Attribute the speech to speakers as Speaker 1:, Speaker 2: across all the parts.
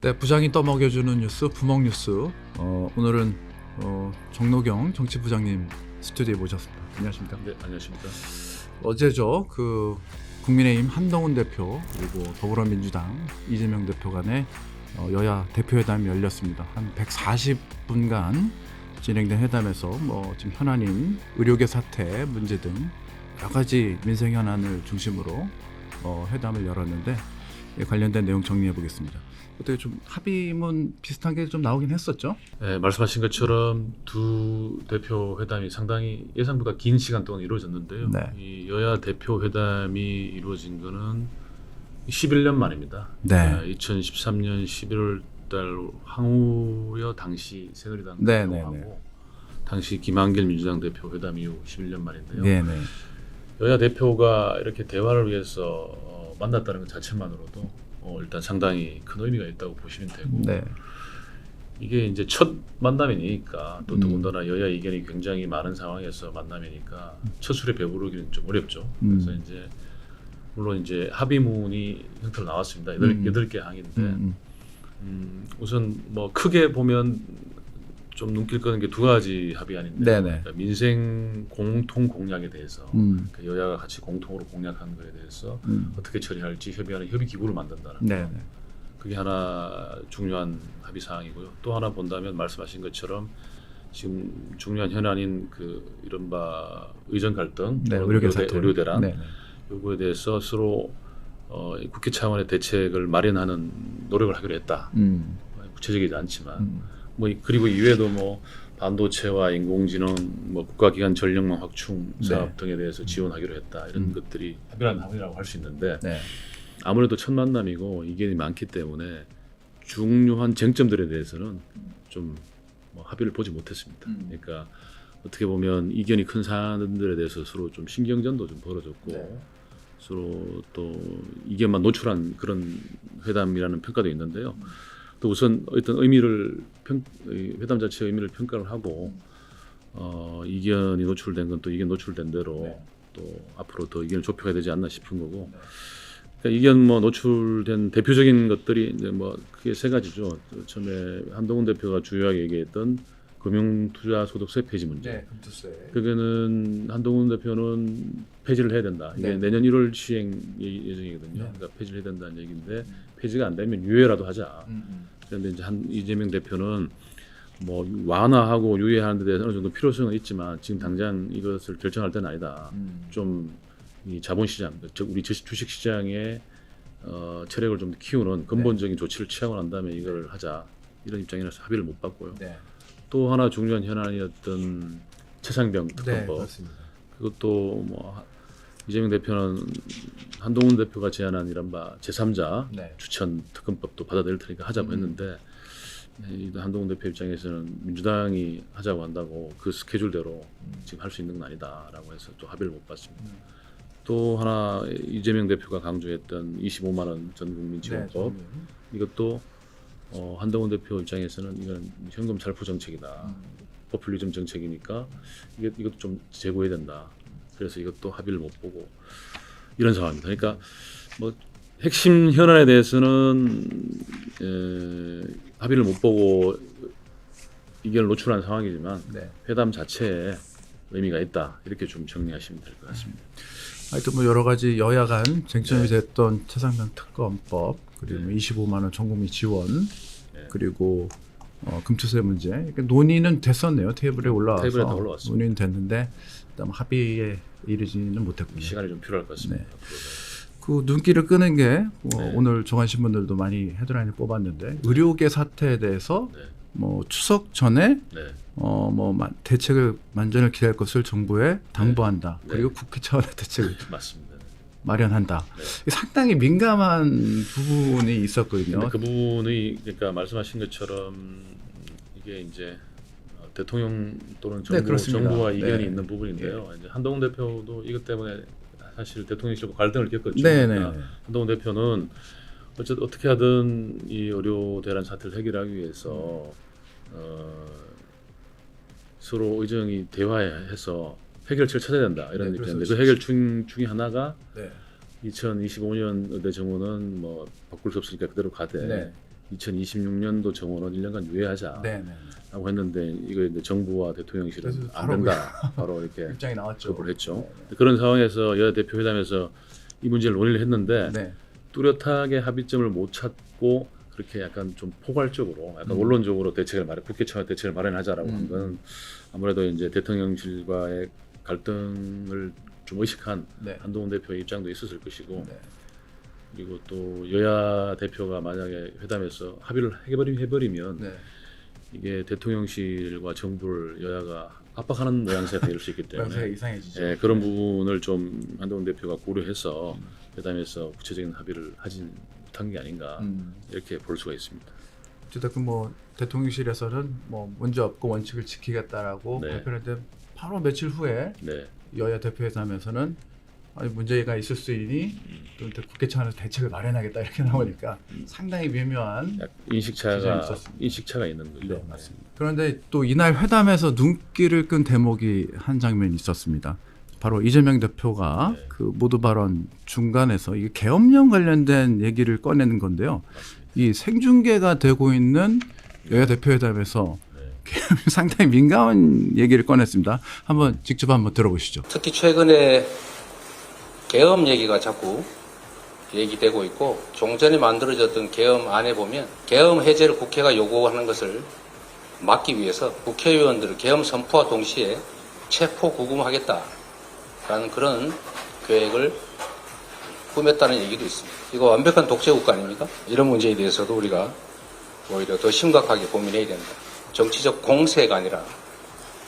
Speaker 1: 네, 부장이 떠먹여주는 뉴스, 부먹뉴스. 오늘은 정노경 정치부장님 스튜디오에 모셨습니다. 안녕하십니까?
Speaker 2: 네, 안녕하십니까.
Speaker 1: 어제죠, 국민의힘 한동훈 대표 그리고 더불어민주당 이재명 대표 간의 여야 대표회담이 열렸습니다. 한 140분간 진행된 회담에서 지금 현안인 의료계 사태 문제 등 여러 가지 민생 현안을 중심으로 회담을 열었는데 관련된 내용 정리해 보겠습니다. 어떻게 좀 합의문 비슷한 게 좀 나오긴 했었죠?
Speaker 2: 네, 말씀하신 것처럼 두 대표 회담이 상당히 예상보다 긴 시간 동안 이루어졌는데요.
Speaker 1: 네.
Speaker 2: 이 여야 대표 회담이 이루어진 거는 11년 만입니다.
Speaker 1: 네.
Speaker 2: 2013년 11월 달 황우여 당시 새누리당
Speaker 1: 네,
Speaker 2: 대표하고
Speaker 1: 네, 네.
Speaker 2: 당시 김한길 민주당 대표 회담 이후 11년 만인데요.
Speaker 1: 네네.
Speaker 2: 여야 대표가 이렇게 대화를 위해서 만났다는 것 자체만으로도 일단 상당히 큰 의미가 있다고 보시면 되고,
Speaker 1: 네.
Speaker 2: 이게 이제 첫 만남이니까 또 더군다나 여야 의견이 굉장히 많은 상황에서 만남이니까 첫 술에 배부르기는 좀 어렵죠. 그래서 이제 물론 이제 합의문이 형태로 나왔습니다. 8개 항인데 우선 뭐 크게 보면 좀 눈길 끄는 게 두 가지 합의안인데,
Speaker 1: 네네.
Speaker 2: 그러니까 민생 공통 공약에 대해서
Speaker 1: 음.
Speaker 2: 여야가 같이 공통으로 공약한 거에 대해서 어떻게 처리할지 협의하는 협의 기구를 만든다는 거.
Speaker 1: 네네.
Speaker 2: 그게 하나 중요한 합의 사항이고요. 또 하나 본다면 말씀하신 것처럼 지금 중요한 현안인 이른바 의정 갈등,
Speaker 1: 네, 의료계 사태.
Speaker 2: 의료대란
Speaker 1: 네네.
Speaker 2: 요거에 대해서 서로 국회 차원의 대책을 마련하는 노력을 하기로 했다. 구체적이지 않지만 그리고 이외에도 반도체와 인공지능, 국가기관 전력망 확충 사업 등에 대해서 지원하기로 했다. 이런 것들이 합의란 합의라고 할 수 있는데,
Speaker 1: 네.
Speaker 2: 아무래도 첫 만남이고 이견이 많기 때문에 중요한 쟁점들에 대해서는 좀 합의를 보지 못했습니다. 그러니까 어떻게 보면 이견이 큰 사안들에 대해서 서로 좀 신경전도 좀 벌어졌고,
Speaker 1: 네.
Speaker 2: 서로 또 이견만 노출한 그런 회담이라는 평가도 있는데요. 또 우선 어떤 회담 자체의 의미를 평가를 하고 이견이 노출된 건 또 이견 노출된 대로
Speaker 1: 네.
Speaker 2: 또 앞으로 더 이견을 좁혀야 되지 않나 싶은 거고. 그러니까 이견 노출된 대표적인 것들이 이제 크게 세 가지죠. 처음에 한동훈 대표가 주요하게 얘기했던 금융투자소득세 폐지 문제.
Speaker 1: 네, 금투세.
Speaker 2: 그거는 한동훈 대표는 폐지를 해야 된다. 이게
Speaker 1: 네.
Speaker 2: 내년 1월 시행 예정이거든요.
Speaker 1: 네.
Speaker 2: 그러니까 폐지를 해야 된다는 얘기인데, 폐지가 안 되면 유예라도 하자. 그런데 이제 이재명 대표는 완화하고 유예하는 데 대해서 어느 정도 필요성은 있지만 지금 당장 이것을 결정할 때는 아니다. 좀 이 자본시장, 즉 우리 주식시장의 체력을 좀 키우는 근본적인 조치를 취하고 난 다음에 이걸 하자. 이런 입장이라서 합의를 못 봤고요.
Speaker 1: 네.
Speaker 2: 또 하나 중요한 현안이었던 최상병
Speaker 1: 네,
Speaker 2: 특검법.
Speaker 1: 그렇습니다.
Speaker 2: 그것도 이재명 대표는 한동훈 대표가 제안한 이른바 제3자
Speaker 1: 네.
Speaker 2: 추천 특검법도 받아들일 테니까 하자고 했는데, 한동훈 대표 입장에서는 민주당이 하자고 한다고 그 스케줄대로 지금 할 수 있는 건 아니다라고 해서 또 합의를 못 봤습니다. 또 하나 이재명 대표가 강조했던 25만 원 전 국민 지원법.
Speaker 1: 네,
Speaker 2: 이것도 한동훈 대표 입장에서는 이건 현금 살포 정책이다. 포퓰리즘 정책이니까 이것도 좀 제고해야 된다. 그래서 이것도 합의를 못 보고 이런 상황입니다. 그러니까 핵심 현안에 대해서는 합의를 못 보고 이견을 노출한 상황이지만
Speaker 1: 네.
Speaker 2: 회담 자체에 의미가 있다. 이렇게 좀 정리하시면 될 것 같습니다.
Speaker 1: 하여튼 여러 가지 여야 간 쟁점이 됐던 최상병 특검법, 그리고 25만 원 전국민 지원, 그리고 금투세 문제. 그러니까 논의는 됐었네요. 테이블에 올라와서.
Speaker 2: 테이블에 다 올라왔습니다.
Speaker 1: 논의는 됐는데 일단 합의에 이르지는 못했군요.
Speaker 2: 시간이 좀 필요할 것 같습니다.
Speaker 1: 네. 그 눈길을 끄는 게
Speaker 2: 네.
Speaker 1: 오늘 종합신문들도 많이 헤드라인을 뽑았는데, 의료계 사태에 대해서
Speaker 2: 네.
Speaker 1: 추석 전에
Speaker 2: 네.
Speaker 1: 대책을 만전을 기할 것을 정부에 당부한다.
Speaker 2: 네.
Speaker 1: 그리고 국회 차원의 대책을
Speaker 2: 맞습니다.
Speaker 1: 마련한다.
Speaker 2: 네.
Speaker 1: 이게 상당히 민감한 부분이 있었거든요.
Speaker 2: 근데 그 부분이 그러니까 말씀하신 것처럼 이게 이제 대통령 또는
Speaker 1: 네, 그렇습니다.
Speaker 2: 정부와 이견이
Speaker 1: 네.
Speaker 2: 있는 부분인데요. 이제 한동훈 대표도 이것 때문에 사실 대통령실과 갈등을 겪었죠.
Speaker 1: 네,
Speaker 2: 그러니까
Speaker 1: 네.
Speaker 2: 한동훈 대표는 어떻게 하든 이 의료 대란 사태를 해결하기 위해서 서로 의정이 대화해서 해결책을 찾아야 된다 이런
Speaker 1: 네,
Speaker 2: 입장인데,
Speaker 1: 그래서
Speaker 2: 그 해결 중에 하나가
Speaker 1: 네.
Speaker 2: 2025년 의대 정원은 바꿀 수 없으니까 그대로 가되
Speaker 1: 네.
Speaker 2: 2026년도 정원은 1년간 유예하자.
Speaker 1: 네, 네.
Speaker 2: 라고 했는데 이거 이제 정부와 대통령실은
Speaker 1: 그래서
Speaker 2: 안
Speaker 1: 바로
Speaker 2: 된다. 바로 이렇게
Speaker 1: 입장이 나왔죠.
Speaker 2: 거부를 했죠.
Speaker 1: 네,
Speaker 2: 그런 상황에서 여야 대표 회담에서 이 문제를 논의를 했는데
Speaker 1: 네.
Speaker 2: 뚜렷하게 합의점을 못 찾고 그렇게 약간 좀 포괄적으로 약간 원론적으로 국회 차원 대책을 마련하자라고 한 건 아무래도 이제 대통령실과의 갈등을 좀 의식한
Speaker 1: 네.
Speaker 2: 한동훈 대표의 입장도 있었을 것이고
Speaker 1: 네.
Speaker 2: 그리고 또 여야 대표가 만약에 회담에서 합의를 해버리면
Speaker 1: 네.
Speaker 2: 이게 대통령실과 정부를 여야가 압박하는 모양새가 될 수 있기
Speaker 1: 모양새가
Speaker 2: 때문에
Speaker 1: 이상해지죠.
Speaker 2: 예, 그런 부분을 좀 한동훈 대표가 고려해서 회담에서 구체적인 합의를 하지 못한 게 아닌가 이렇게 볼 수가 있습니다.
Speaker 1: 어쨌든 뭐 대통령실에서는 뭐 문제 없고 원칙을 지키겠다라고
Speaker 2: 네.
Speaker 1: 발표를 했는데 바로 며칠 후에
Speaker 2: 네,
Speaker 1: 여야 대표회담에서는 아니, 문제가 있을 수 있으니 또 국회 차원에서 대책을 마련하겠다 이렇게 나오니까 상당히 미묘한 지점이 있었습니다.
Speaker 2: 인식차가 있는 거죠.
Speaker 1: 네, 맞습니다. 그런데 또 이날 회담에서 눈길을 끈 대목이 한 장면이 있었습니다. 바로 이재명 대표가
Speaker 2: 네.
Speaker 1: 그 모두 발언 중간에서 이게 계엄령 관련된 얘기를 꺼내는 건데요. 이 생중계가 되고 있는 여야 대표회담에서 상당히 민감한 얘기를 꺼냈습니다. 직접 한번 들어보시죠.
Speaker 3: 특히 최근에 계엄 얘기가 자꾸 얘기되고 있고 종전에 만들어졌던 계엄안에 보면 계엄 해제를 국회가 요구하는 것을 막기 위해서 국회의원들을 계엄 선포와 동시에 체포 구금하겠다라는 그런 계획을 꾸몄다는 얘기도 있습니다. 이거 완벽한 독재국가 아닙니까? 이런 문제에 대해서도 우리가 오히려 더 심각하게 고민해야 된다. 정치적 공세가 아니라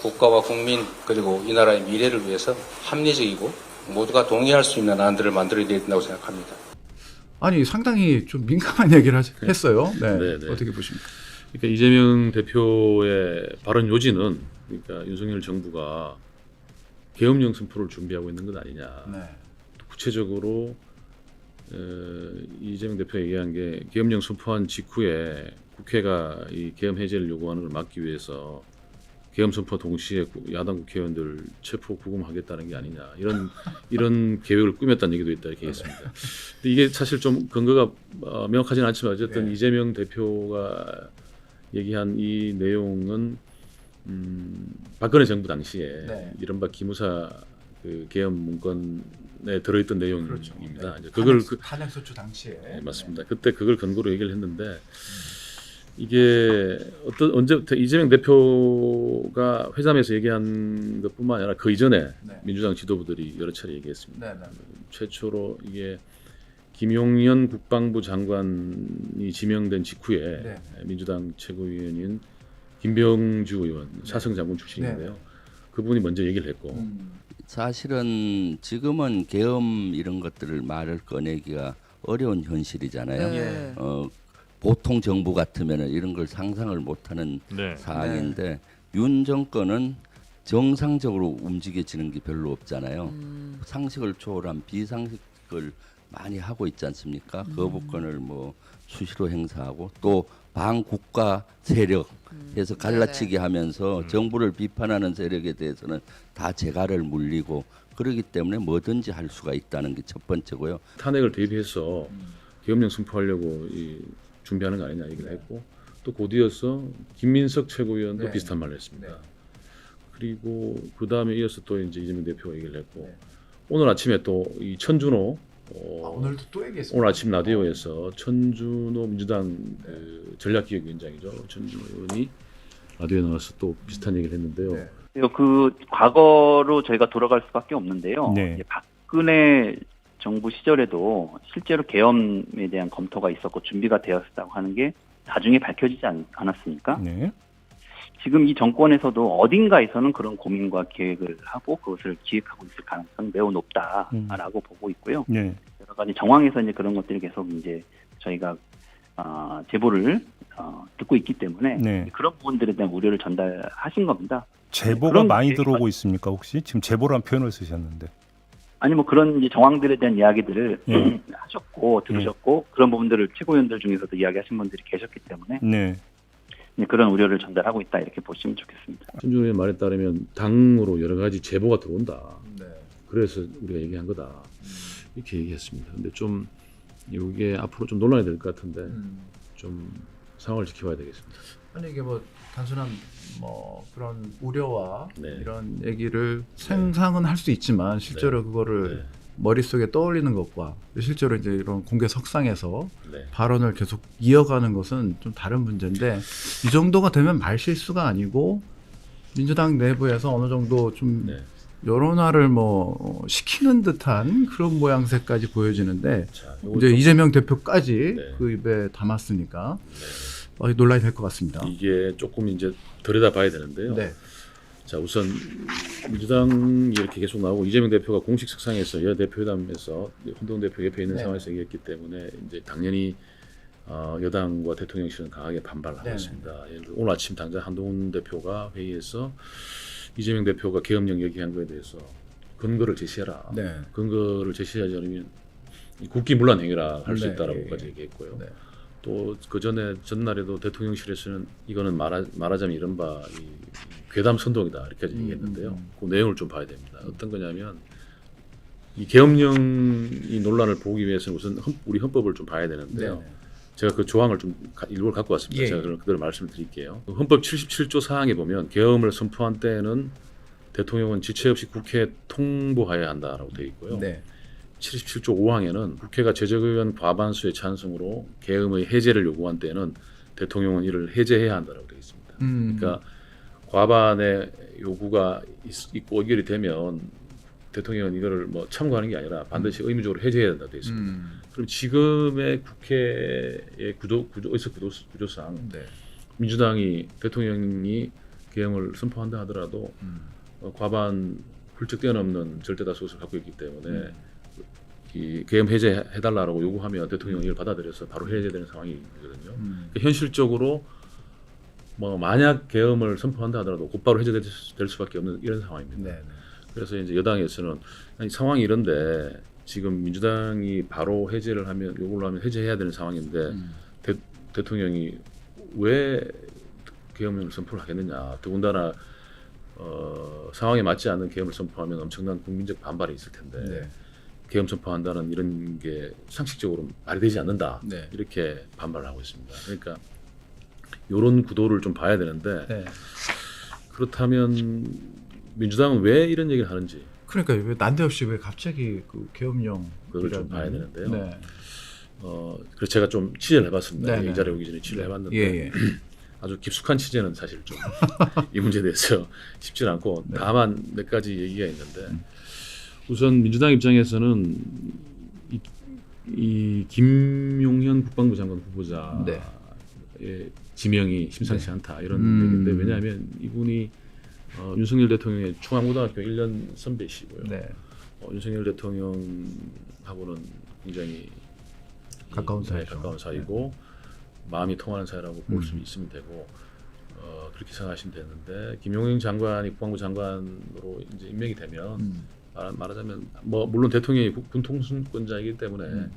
Speaker 3: 국가와 국민 그리고 이 나라의 미래를 위해서 합리적이고 모두가 동의할 수 있는 안들을 만들어야 된다고 생각합니다.
Speaker 1: 아니 상당히 좀 민감한 얘기를 했어요. 네.
Speaker 2: 네, 네.
Speaker 1: 어떻게 보십니까?
Speaker 2: 그러니까 이재명 대표의 발언 요지는 그러니까 윤석열 정부가 계엄령 선포를 준비하고 있는 것 아니냐.
Speaker 1: 네.
Speaker 2: 구체적으로 이재명 대표가 얘기한 게 계엄령 선포한 직후에 국회가 이 계엄 해제를 요구하는 걸 막기 위해서 계엄 선포 동시에 야당 국회의원들 체포 구금하겠다는 게 아니냐 이런 계획을 꾸몄다는 얘기도 있다 이렇게 했습니다. 근데 이게 사실 좀 근거가 명확하지는 않지만 어쨌든
Speaker 1: 네.
Speaker 2: 이재명 대표가 얘기한 이 내용은 박근혜 정부 당시에
Speaker 1: 네.
Speaker 2: 이른바 기무사 그 계엄 문건에 들어있던 내용입니다.
Speaker 1: 그렇죠.
Speaker 2: 이제 그걸
Speaker 1: 탄핵소추 당시에
Speaker 2: 네, 맞습니다. 그때 그걸 근거로 얘기를 했는데 이게 언제부터 이재명 대표가 회담에서 얘기한 것뿐만 아니라 그 이전에
Speaker 1: 네.
Speaker 2: 민주당 지도부들이 여러 차례 얘기했습니다.
Speaker 1: 네, 네.
Speaker 2: 최초로 이게 김용현 국방부 장관이 지명된 직후에
Speaker 1: 네.
Speaker 2: 민주당 최고위원인 김병주 의원 사성 장군 출신인데요.
Speaker 1: 네.
Speaker 2: 그분이 먼저 얘기를 했고
Speaker 4: 사실은 지금은 계엄 이런 것들을 말을 꺼내기가 어려운 현실이잖아요.
Speaker 5: 네.
Speaker 4: 보통 정부 같으면 이런 걸 상상을 못하는
Speaker 5: 네.
Speaker 4: 사항인데 윤 정권은 정상적으로 움직여지는 게 별로 없잖아요. 상식을 초월한 비상식을 많이 하고 있지 않습니까? 거부권을 뭐 수시로 행사하고 또 반국가 세력 해서 갈라치기 하면서 정부를 비판하는 세력에 대해서는 다 재갈을 물리고 그러기 때문에 뭐든지 할 수가 있다는 게 첫 번째고요.
Speaker 2: 탄핵을 대비해서 계엄령 선포하려고 준비하는 거 아니냐 얘기를 했고 또 곧이어서 김민석 최고위원도
Speaker 1: 네.
Speaker 2: 비슷한 말을 했습니다.
Speaker 1: 네.
Speaker 2: 그리고 그 다음에 이어서 또 이제 이재명 대표가 얘기를 했고
Speaker 1: 네.
Speaker 2: 오늘 아침에 또 이 천준호
Speaker 1: 오늘도 또 얘기했습니다.
Speaker 2: 오늘 아침 라디오에서 천준호 민주당 그 전략기획위원장이죠. 천준호이 라디오에 나와서 또 비슷한 얘기를 했는데요.
Speaker 1: 네.
Speaker 6: 그 과거로 저희가 돌아갈 수밖에 없는데요.
Speaker 5: 네.
Speaker 6: 이제 박근혜 정부 시절에도 실제로 계엄에 대한 검토가 있었고 준비가 되었다고 하는 게 나중에 밝혀지지 않았습니까?
Speaker 5: 네.
Speaker 6: 지금 이 정권에서도 어딘가에서는 그런 고민과 계획을 하고 그것을 기획하고 있을 가능성이 매우 높다라고 보고 있고요.
Speaker 5: 네.
Speaker 6: 여러 가지 정황에서 이제 그런 것들이 계속 이제 저희가 제보를 듣고 있기 때문에
Speaker 5: 네.
Speaker 6: 그런 부분들에 대한 우려를 전달하신 겁니다.
Speaker 5: 제보가
Speaker 6: 그런
Speaker 5: 많이
Speaker 6: 계획이
Speaker 5: 들어오고 있습니까 혹시? 지금 제보란 표현을 쓰셨는데.
Speaker 6: 아니 뭐 그런 이제 정황들에 대한 이야기들을
Speaker 5: 예.
Speaker 6: 하셨고 들으셨고 그런 부분들을 최고위원들 중에서도 이야기하신 분들이 계셨기 때문에
Speaker 5: 네.
Speaker 6: 그런 우려를 전달하고 있다 이렇게 보시면 좋겠습니다.
Speaker 2: 천준호의 말에 따르면 당으로 여러 가지 제보가 들어온다.
Speaker 1: 네.
Speaker 2: 그래서 우리가 얘기한 거다. 이렇게 얘기했습니다. 근데 좀 이게 앞으로 좀 논란이 될 것 같은데 좀 상황을 지켜봐야 되겠습니다.
Speaker 1: 아니 이게 뭐 단순한 뭐 그런 우려와
Speaker 2: 네.
Speaker 1: 이런 얘기를 상상은 할 수 있지만 실제로 그거를
Speaker 2: 네.
Speaker 1: 머릿속에 떠올리는 것과 실제로 이제 이런 공개 석상에서
Speaker 2: 네.
Speaker 1: 발언을 계속 이어가는 것은 좀 다른 문제인데 이 정도가 되면 말실수가 아니고 민주당 내부에서 어느 정도 좀
Speaker 2: 네.
Speaker 1: 여론화를 뭐 시키는 듯한 그런 모양새까지 보여지는데
Speaker 2: 자, 요거
Speaker 1: 이제
Speaker 2: 좀
Speaker 1: 이재명 대표까지
Speaker 2: 네.
Speaker 1: 그 입에 담았으니까 논란이 될 것 같습니다.
Speaker 2: 이게 조금 이제 들여다봐야 되는데요.
Speaker 1: 네.
Speaker 2: 자, 우선 민주당이 이렇게 계속 나오고 이재명 대표가 공식 석상에서 여야 대표회담에서 한동훈 대표 옆에 있는
Speaker 1: 네.
Speaker 2: 상황에서 얘기했기 때문에 이제 당연히 여당과 대통령실은 강하게 반발을 하고
Speaker 1: 네.
Speaker 2: 있습니다. 예를 들어 오늘 아침 당장 한동훈 대표가 회의에서 이재명 대표가 계엄령 얘기한 거에 대해서 근거를 제시해라.
Speaker 1: 네.
Speaker 2: 근거를 제시하지 않으면 국기문란 행위라 할 수
Speaker 1: 네.
Speaker 2: 있다라고까지 얘기했고요.
Speaker 1: 네.
Speaker 2: 또 그 전에 전날에도 대통령실에서는 이거는 말하자면 이른바 이 괴담 선동이다 이렇게까지 얘기했는데요. 그 내용을 좀 봐야 됩니다. 어떤 거냐면 이 계엄령이 논란을 보기 위해서는 우선 우리 헌법을 좀 봐야 되는데요.
Speaker 1: 네.
Speaker 2: 제가 그 조항을 좀 일부러 갖고 왔습니다.
Speaker 1: 예.
Speaker 2: 제가 그럼 그대로 말씀을 드릴게요. 헌법 77조 사항에 보면 계엄을 선포한 때에는 대통령은 지체 없이 국회에 통보해야 한다라고 되어 있고요.
Speaker 1: 네.
Speaker 2: 77조 5항에는 국회가 제적의원 과반수의 찬성으로 계엄의 해제를 요구한 때에는 대통령은 이를 해제해야 한다고 되어 있습니다. 그러니까 과반의 요구가 있고 의결이 되면 대통령은 이거를 뭐 참고하는 게 아니라 반드시 의무적으로 해제해야 된다고 되어 있습니다. 그럼 지금의 국회의 구조상
Speaker 1: 네.
Speaker 2: 민주당이 대통령이 계엄을 선포한다 하더라도 과반 훌쩍 뛰어넘는 절대다수 를 갖고 있기 때문에 이 계엄 해제해달라고 요구하면 대통령이 이걸 받아들여서 바로 해제되는 상황이거든요. 그러니까 현실적으로 뭐 만약 계엄을 선포한다 하더라도 곧바로 해제될 수밖에 없는 이런 상황입니다.
Speaker 1: 네.
Speaker 2: 그래서 이제 여당에서는 아니, 상황이 이런데 지금 민주당이 바로 해제를 하면 요걸로 하면 해제해야 되는 상황인데 대통령이 왜 계엄을 선포를 하겠느냐. 더군다나 상황에 맞지 않는 계엄을 선포하면 엄청난 국민적 반발이 있을 텐데
Speaker 1: 네.
Speaker 2: 계엄 선포한다는 이런 게 상식적으로 말이 되지 않는다.
Speaker 1: 네.
Speaker 2: 이렇게 반발을 하고 있습니다. 그러니까 이런 구도를 좀 봐야 되는데
Speaker 1: 네.
Speaker 2: 그렇다면 민주당은 왜 이런 얘기를 하는지
Speaker 1: 그러니까 왜 난데없이 왜 갑자기 그 계엄령
Speaker 2: 그걸 좀 봐야 되는데요.
Speaker 1: 네.
Speaker 2: 그래서 제가 좀 취재를 해봤습니다.
Speaker 1: 네,
Speaker 2: 이
Speaker 1: 네.
Speaker 2: 자리에 오기 전에 취재를 해봤는데
Speaker 1: 예.
Speaker 2: 아주 깊숙한 취재는 사실 좀 이 문제에 대해서 쉽지 않고
Speaker 1: 네.
Speaker 2: 다만 몇 가지 얘기가 있는데 우선 민주당 입장에서는 이 김용현 국방부 장관 후보자의
Speaker 1: 네.
Speaker 2: 지명이 심상치 않다 이런 얘기인데 왜냐하면 이분이 윤석열 대통령의 중앙고등학교 1년 선배시고요.
Speaker 1: 네.
Speaker 2: 윤석열 대통령하고는 굉장히
Speaker 1: 가까운
Speaker 2: 네,
Speaker 1: 사이죠.
Speaker 2: 가까운 사이고 마음이 통하는 사이라고 볼 수 있으면 되고 그렇게 생각하시면 되는데 김용현 장관이 국방부 장관으로 이제 임명이 되면 말하자면 뭐 물론 대통령이 군 통수권자이기 때문에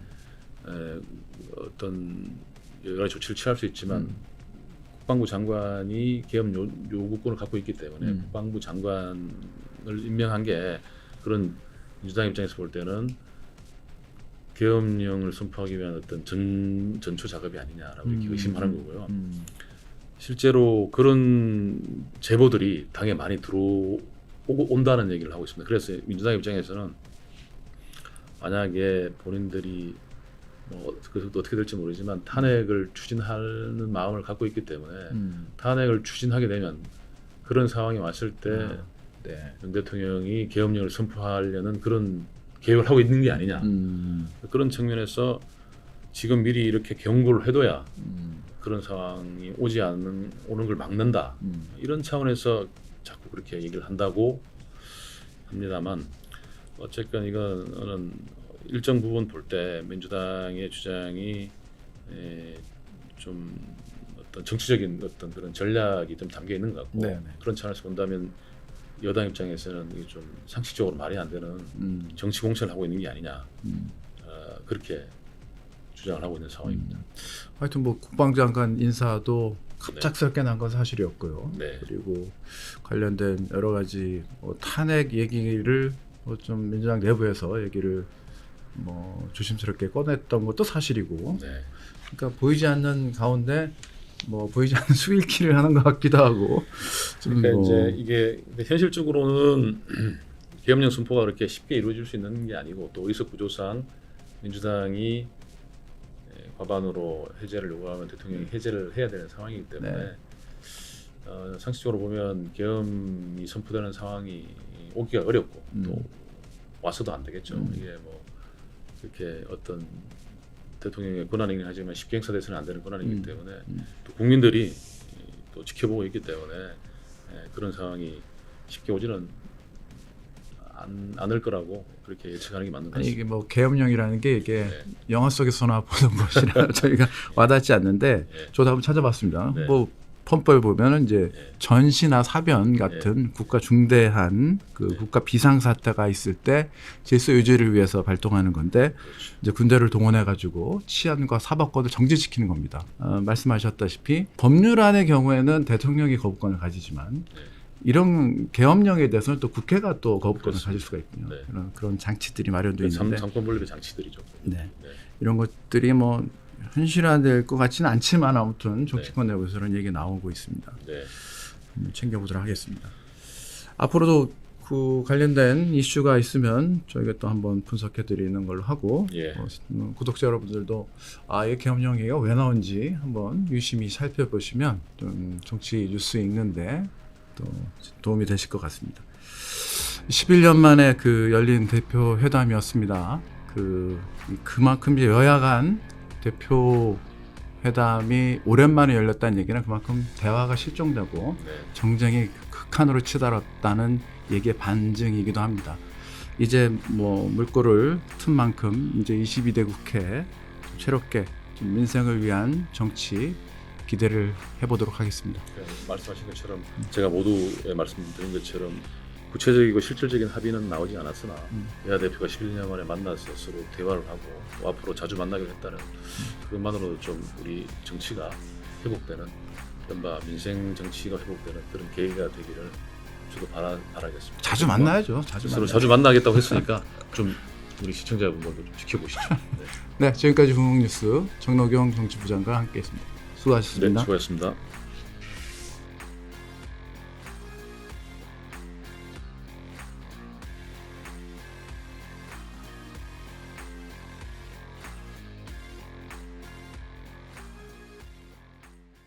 Speaker 2: 어떤 여러 가지 조치를 취할 수 있지만 국방부 장관이 계엄 요구권을 갖고 있기 때문에 국방부 장관을 임명한 게 그런 민주당 입장에서 볼 때는 계엄령을 선포하기 위한 어떤 전초 작업이 아니냐라고 이렇게 의심하는 거고요. 실제로 그런 제보들이 당에 많이 온다는 얘기를 하고 있습니다. 그래서 민주당 입장에서는 만약에 본인들이 뭐 그래서 어떻게 될지 모르지만 탄핵을 추진하는 마음을 갖고 있기 때문에 탄핵을 추진하게 되면 그런 상황이 왔을 때
Speaker 1: 네.
Speaker 2: 윤 대통령이 계엄령을 선포하려는 그런 계획을 하고 있는 게 아니냐. 그런 측면에서 지금 미리 이렇게 경고를 해둬야 그런 상황이 오는 걸 막는다. 이런 차원에서 자꾸 그렇게 얘기를 한다고 합니다만 어쨌건 이거는 일정 부분 볼 때 민주당의 주장이 좀 어떤 정치적인 어떤 그런 전략이 좀 담겨 있는 것 같고
Speaker 1: 네네.
Speaker 2: 그런 차원에서 본다면 여당 입장에서는 이게 좀 상식적으로 말이 안 되는 정치 공세를 하고 있는 게 아니냐 그렇게 주장을 하고 있는 상황입니다.
Speaker 1: 하여튼 뭐 국방장관 인사도 갑작스럽게 난 건 사실이었고요.
Speaker 2: 네.
Speaker 1: 그리고 관련된 여러 가지 탄핵 얘기를 좀 민주당 내부에서 얘기를 뭐 조심스럽게 꺼냈던 것도 사실이고
Speaker 2: 네.
Speaker 1: 그러니까 보이지 않는 가운데 뭐 보이지 않는 수일키를 하는 것 같기도 하고. 좀
Speaker 2: 그러니까
Speaker 1: 뭐
Speaker 2: 이제 이게 근데 현실적으로는 계엄령 선포가 그렇게 쉽게 이루어질 수 있는 게 아니고 또 의석 구조상 민주당이 과반으로 해제를 요구하면 대통령이 해제를 해야 되는 상황이기 때문에
Speaker 1: 네.
Speaker 2: 상식적으로 보면 계엄이 선포되는 상황이 오기가 어렵고 또 와서도 안 되겠죠. 이게 뭐 그렇게 어떤 대통령의 권한이긴 하지만 쉽게 행사돼서는 안 되는 권한이기 때문에 또 국민들이 또 지켜보고 있기 때문에 그런 상황이 쉽게 오지는 않을 거라고 그렇게 예측하는 게 맞는 것
Speaker 1: 아니
Speaker 2: 같습니다.
Speaker 1: 이게 뭐 계엄령이라는 게 이게
Speaker 2: 네.
Speaker 1: 영화 속에서나 보던 것이라 저희가 와닿지 않는데
Speaker 2: 네.
Speaker 1: 저도 한번 찾아봤습니다.
Speaker 2: 네.
Speaker 1: 뭐 펌프에 보면은 이제
Speaker 2: 네.
Speaker 1: 전시나 사변 같은 국가 중대한 그 국가 비상 사태가 있을 때 질서 유지를 위해서 발동하는 건데
Speaker 2: 그렇죠.
Speaker 1: 이제 군대를 동원해 가지고 치안과 사법권을 정지시키는 겁니다. 말씀하셨다시피 법률안의 경우에는 대통령이 거부권을 가지지만
Speaker 2: 네.
Speaker 1: 이런 계엄령에 대해서는 또 국회가 또 거부권을
Speaker 2: 그렇습니다.
Speaker 1: 가질 수가 있군요.
Speaker 2: 네.
Speaker 1: 그런 장치들이 마련되어 있는데
Speaker 2: 삼권 분립의 장치들이죠.
Speaker 1: 네.
Speaker 2: 네.
Speaker 1: 이런 것들이 뭐 현실화될 것 같지는 않지만 아무튼 정치권 내부에서는 얘기 나오고 있습니다.
Speaker 2: 네.
Speaker 1: 챙겨보도록 하겠습니다. 앞으로도 그 관련된 이슈가 있으면 저희가 또 한번 분석해드리는 걸로 하고
Speaker 2: 예.
Speaker 1: 구독자 여러분들도 이 계엄령이 왜 나온지 한번 유심히 살펴보시면 좀 정치 뉴스 읽는데 또 도움이 되실 것 같습니다. 11년 만에 그 열린 대표 회담이었습니다. 그만큼 이제 여야 간 대표 회담이 오랜만에 열렸다는 얘기는 그만큼 대화가 실종되고
Speaker 2: 네.
Speaker 1: 정쟁이 극한으로 치달았다는 얘기의 반증이기도 합니다. 이제 뭐 물꼬를 튼 만큼 이제 22대 국회 좀 새롭게 좀 민생을 위한 정치 기대를 해보도록 하겠습니다.
Speaker 2: 말씀하신 것처럼 제가 모두에 말씀드린 것처럼 구체적이고 실질적인 합의는 나오지 않았으나 여야 대표가 11년 만에 만나서 서로 대화를 하고 앞으로 자주 만나기로 했다는 그것만으로도 좀 우리 정치가 회복되는 이른바 민생 정치가 회복되는 그런 계기가 되기를 저도 바라겠습니다.
Speaker 1: 자주 만나야죠.
Speaker 2: 서로 자주 만나겠다고 했으니까 좀 우리 시청자분들도 좀 지켜보시죠.
Speaker 1: 네, 지금까지 후흥뉴스 정노경 정치부장과 함께했습니다. 수고하셨습니다.
Speaker 2: 네, 수고하셨습니다.